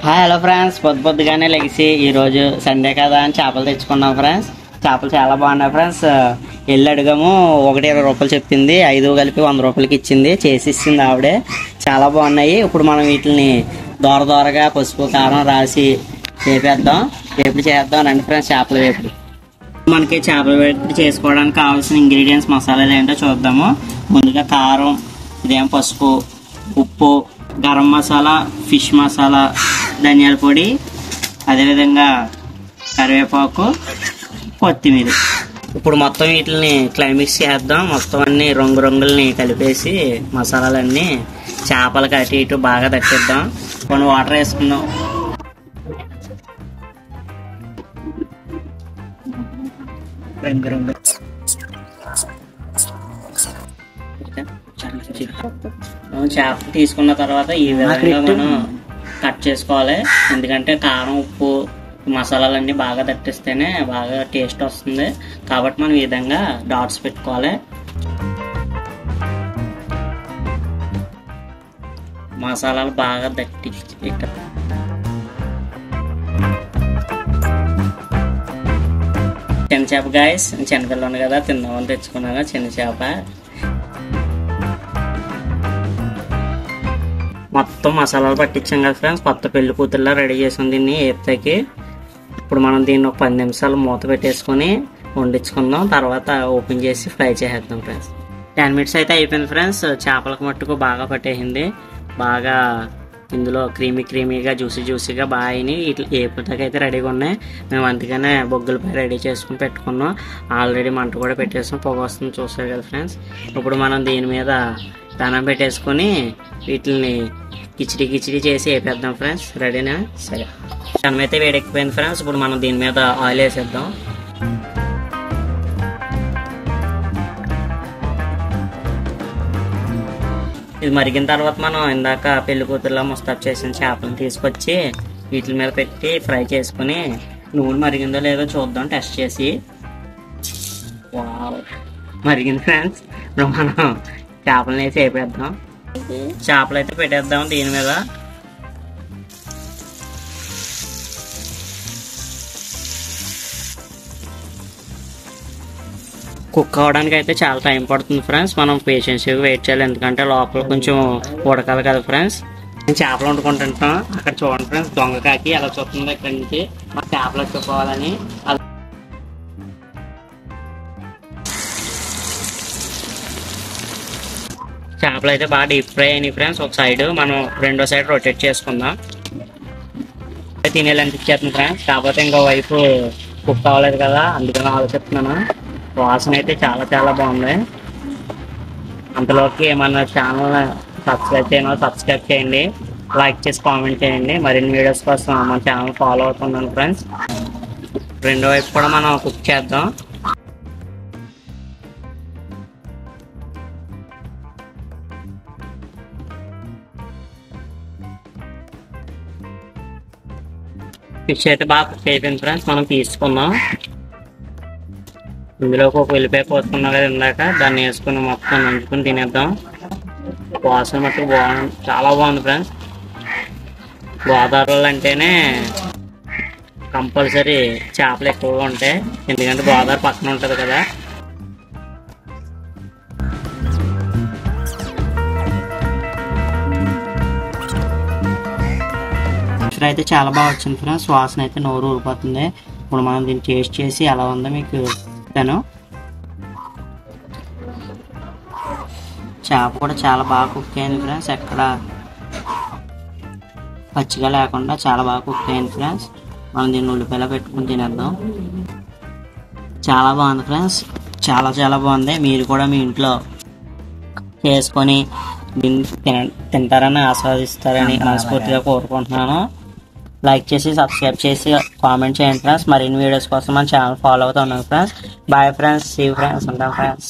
Hi hello friends, పొద్దుగానే లెగిసి ఈరోజు Sunday కదా అని చేపలు తెచ్చుకున్నాం ఫ్రెండ్స్. చేపలు చాలా బాగున్నాయి ఫ్రెండ్స్. వెళ్ళి అడిగాము, 120 రూపాయలు చెప్పింది, 5 కలిపి 100 రూపాయలకి ఇచ్చింది, చేసి ఇచ్చింది ఆవిడే. చాలా బాగున్నాయి. ఇప్పుడు మనం వీటిని దోరగా పసుపు కారం రాసి వేపేద్దాం. వేపుడు చేద్దాం రండి ఫ్రెండ్స్. చేపల వేపుడు. మనకి చేపల వేపుడు చేసుకోవడానికి కావాల్సిన ఇంగ్రీడియంట్స్ మసాలాలు ఏంటో చూద్దాము. ముందుగా కారం, ఇదేం పసుపు, ఉప్పు, గరం మసాలా, ఫిష్ మసాలా, ధనియాల పొడి, అదేవిధంగా కరివేపాకు, కొత్తిమీర. ఇప్పుడు మొత్తం వీటిని క్లైమిక్స్ చేద్దాం. మొత్తం అన్ని రంగుల్ని కలిపేసి మసాలాలన్నీ చేపలకి అటు ఇటు బాగా తట్టిద్దాం. కొన్ని వాటర్ వేసుకుందాం. రంగు చేప తీసుకున్న తర్వాత ఈ విధంగా మనం కట్ చేసుకోవాలి. ఎందుకంటే కారం, ఉప్పు, మసాలాలన్నీ బాగా తట్టిస్తేనే బాగా టేస్ట్ వస్తుంది. కాబట్టి మనం ఈ విధంగా డాట్స్ పెట్టుకోవాలి. మసాలాలు బాగా తట్టి చిన్న చేప గాయస్, చిన్నపిల్లలు కదా తిందామని తెచ్చుకున్నాను చిన్న చేప. మొత్తం మసాలాలు పట్టించాం కదా ఫ్రెండ్స్. కొత్త పెళ్లి కూతుర్లా రెడీ చేసాం దీన్ని ఏపుతాకి. ఇప్పుడు మనం దీన్ని ఒక 10 నిమిషాలు మూత పెట్టేసుకొని వండించుకుందాం. తర్వాత ఓపెన్ చేసి ఫ్రై చేసేద్దాం ఫ్రెండ్స్. 10 మినిట్స్ అయితే అయిపోయింది ఫ్రెండ్స్. చేపలకు మట్టుకు బాగా పట్టేసింది. బాగా ఇందులో క్రీమీగా జ్యూసీగా బాగా అయినాయి. ఇట్లా ఏపుతాకి అయితే రెడీగా ఉన్నాయి. మేము అందుకనే బొగ్గులపై రెడీ చేసుకుని పెట్టుకున్నాం. ఆల్రెడీ మంట కూడా పెట్టేసాం. పొగ వస్తుంది చూస్తారు కదా ఫ్రెండ్స్. ఇప్పుడు మనం దీని మీద పెనం పెట్టేసుకొని వీటిని కిచిడి చేసి వేపేద్దాం ఫ్రెండ్స్. రెడీనా? సరే, పెనం అయితే వేడెక్కిపోయింది ఫ్రెండ్స్. ఇప్పుడు మనం దీని మీద ఆయిల్ వేసేద్దాం. ఇది మరిగిన తర్వాత మనం ఇందాక పెళ్లి కూతురులో ముస్తాబ్ చేసిన చేపలను తీసుకొచ్చి వీటి మీద పెట్టి ఫ్రై చేసుకుని నూనె మరిగిందో లేదో చూద్దాం టెస్ట్ చేసి. వావ్, మరిగింది ఫ్రెండ్స్. ఇప్పుడు మనం చేపలను వేసి వేపేద్దాం. చేపలు అయితే పెట్టేద్దాం దీని మీద. కుక్ అవడానికి అయితే చాలా టైం పడుతుంది ఫ్రెండ్స్. మనం పేషెన్స్గా వెయిట్ చేయాలి. ఎందుకంటే లోపల కొంచెం ఉడకాలి కదా ఫ్రెండ్స్. నేను చేపలు వండుకుంటుంటాం. అక్కడ చూడండి ఫ్రెండ్స్, దొంగ కాకి అలా చూస్తుంది ఇక్కడి నుంచి. మా చేపలు వచ్చుకోవాలని. చేపలు అయితే బాగా డీప్ ఫ్రై అయినాయి ఫ్రెండ్స్. ఒక సైడ్ మనం రెండో సైడ్ రొటేట్ చేసుకుందాం. తినేయాలనిపించేస్తుంది ఫ్రెండ్స్. కాకపోతే ఇంకో వైపు కుక్ అవ్వలేదు కదా, అందుకని ఆలోచిస్తున్నాను. వాసన అయితే చాలా బాగుంది. అంతలోకి మన ఛానల్ సబ్స్క్రైబ్ చేయండి, లైక్ చేసి కామెంట్ చేయండి. మరిన్ని వీడియోస్ కోసం మన ఛానల్ ఫాలో అవుతున్నాను ఫ్రెండ్స్. రెండో వైపు కూడా మనం కుక్ చేద్దాం. ఫిష్ అయితే బాగా కుక్ అయిపోయింది ఫ్రెండ్స్. మనం తీసుకున్నాం. ఇందులోకి ఒక ఉల్లిపాయ పోసుకున్నాం కదా ఇందాక, దాన్ని వేసుకుని మొత్తం నంచుకుని తినేద్దాం. వాసన మట్టుకు బాగుంది, చాలా బాగుంది ఫ్రెండ్స్. గోదావరిలో అంటేనే కంపల్సరీ చేపలు ఎక్కువగా ఉంటాయి. ఎందుకంటే గోదావరి పక్కన ఉంటుంది కదా. ఫిష్ అయితే చాలా బాగా వచ్చింది ఫ్రెండ్స్. వాసన అయితే నోరు ఊరిపోతుంది. ఇప్పుడు మనం దీన్ని టేస్ట్ చేసి ఎలా ఉందో మీకు చెప్తాను. చేప కూడా చాలా బాగా కుక్ అయింది ఫ్రెండ్స్. ఎక్కడ పచ్చిగా లేకుండా చాలా బాగా కుక్ అయింది ఫ్రెండ్స్. మనం దీన్ని ఉల్లిపాయలో పెట్టుకుని తినేద్దాం. చాలా బాగుంది ఫ్రెండ్స్, చాలా బాగుంది. మీరు కూడా మీ ఇంట్లో చేసుకొని దీన్ని తింటారని ఆస్వాదిస్తారని మనస్ఫూర్తిగా కోరుకుంటున్నాను. లైక్ చేసి సబ్స్క్రైబ్ చేసి కామెంట్ చేయండి ఫ్రెండ్స్. మరిన్ని వీడియోస్ కోసం మన ఛానల్ ఫాలో అవుతూ ఉన్నాం friends. Bye friends, see you friends, ఉంటాం ఫ్రెండ్స్.